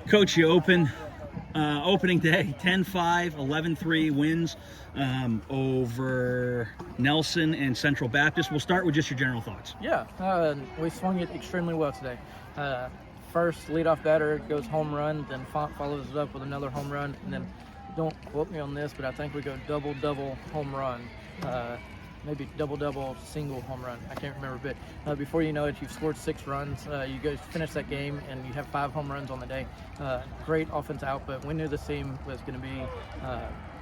Coach, you opening day 10-5, 11-3 wins over Nelson and Central Baptist. We'll start with just your general thoughts. Yeah, we swung it extremely well today. First leadoff batter goes home run, then Font follows it up with another home run, and then, don't quote me on this, but I think we go double home run. Maybe double single home run. I can't remember, but before you know it, you've scored 6 runs. You go finish that game and you have 5 home runs on the day. Great offensive output. We knew this team was going to be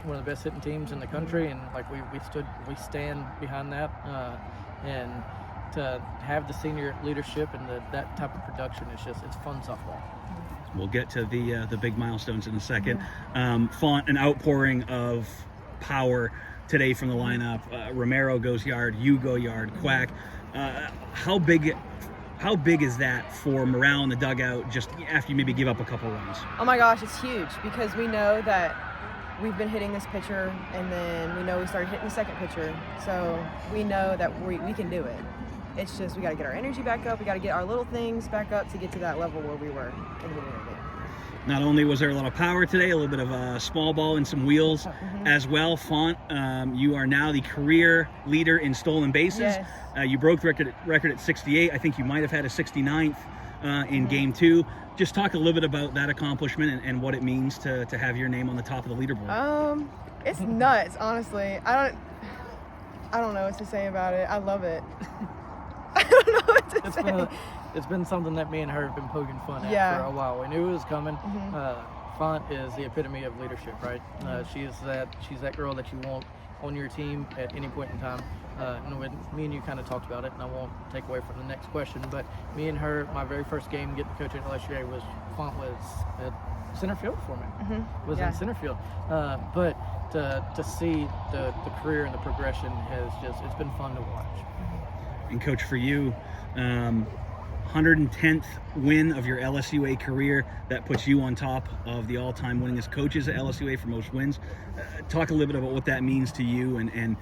one of the best hitting teams in the country, and like we stand behind that. And to have the senior leadership and that type of production, it's fun softball. We'll get to the big milestones in a second. Font, an outpouring of power today from the lineup. Romero goes yard, you go yard, Quack. How big is that for morale in the dugout just after you maybe give up a couple runs? Oh my gosh, it's huge because we know that we've been hitting this pitcher, and then we know we started hitting the second pitcher, so we know that we can do it. It's just we got to get our energy back up. We got to get our little things back up to get to that level where we were in the beginning of the game. Not only was there a lot of power today, a little bit of a small ball and some wheels as well. Font, you are now the career leader in stolen bases. Yes. You broke the record at 68. I think you might have had a 69th in Game 2. Just talk a little bit about that accomplishment and what it means to have your name on the top of the leaderboard. It's nuts, honestly. I don't know what to say about it. I love it. I don't know what to say. It's been something that me and her have been poking fun at for a while. We knew it was coming. Font is the epitome of leadership, right? She's that girl that you want on your team at any point in time. And when me and you kind of talked about it, and I won't take away from the next question, but me and her, my very first game getting to coach at LSUA was Font was at center field for me. Was in center field. But to see the career and the progression it's been fun to watch. And Coach, for you, 110th win of your LSUA career. That puts you on top of the all-time winningest coaches at LSUA for most wins. Talk a little bit about what that means to you and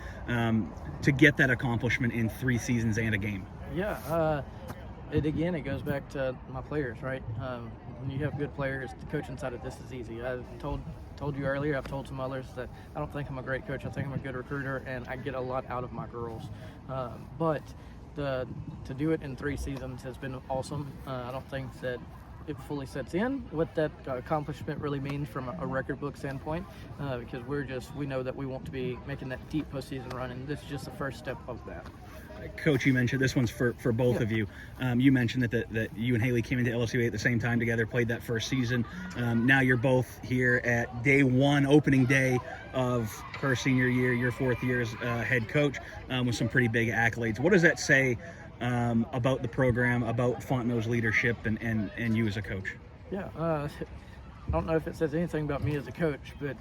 to get that accomplishment in 3 seasons and a game. Yeah, it goes back to my players, right? When you have good players, the coaching side of this is easy. I told you earlier, I've told some others that I don't think I'm a great coach. I think I'm a good recruiter, and I get a lot out of my girls. But to do it in 3 seasons has been awesome. I don't think that it fully sets in what that accomplishment really means from a record book standpoint, because we know that we want to be making that deep postseason run, and this is just the first step of that. Coach, you mentioned this one's for both of you. You mentioned that you and Haley came into LSUA at the same time together, played that first season. Now you're both here at day 1, opening day of her senior year, your 4th year as head coach, with some pretty big accolades. What does that say about the program, about Fontenot's leadership, and you as a coach? Yeah, I don't know if it says anything about me as a coach, but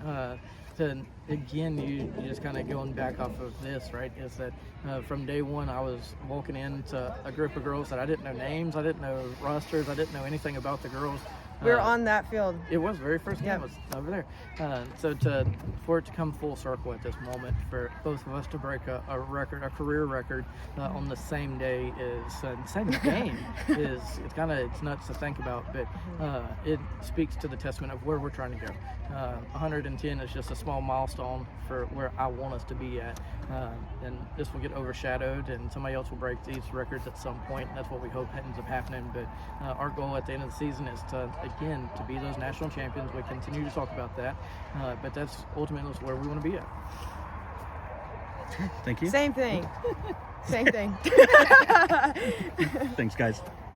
again, you just kind of going back off of this, right, is that from day 1 I was walking into a group of girls that I didn't know names, I didn't know rosters, I didn't know anything about the girls. We were on that field. It was very first game was over there. So for it to come full circle at this moment, for both of us to break a career record on the same day same game it's nuts to think about, but it speaks to the testament of where we're trying to go. 110 is just a small milestone for where I want us to be at, and this will get overshadowed, and somebody else will break these records at some point. That's what we hope ends up happening. But our goal at the end of the season is to be those national champions. We continue to talk about that, but that's ultimately where we want to be at. Thank you. Same thing. Same thing. Thanks, guys.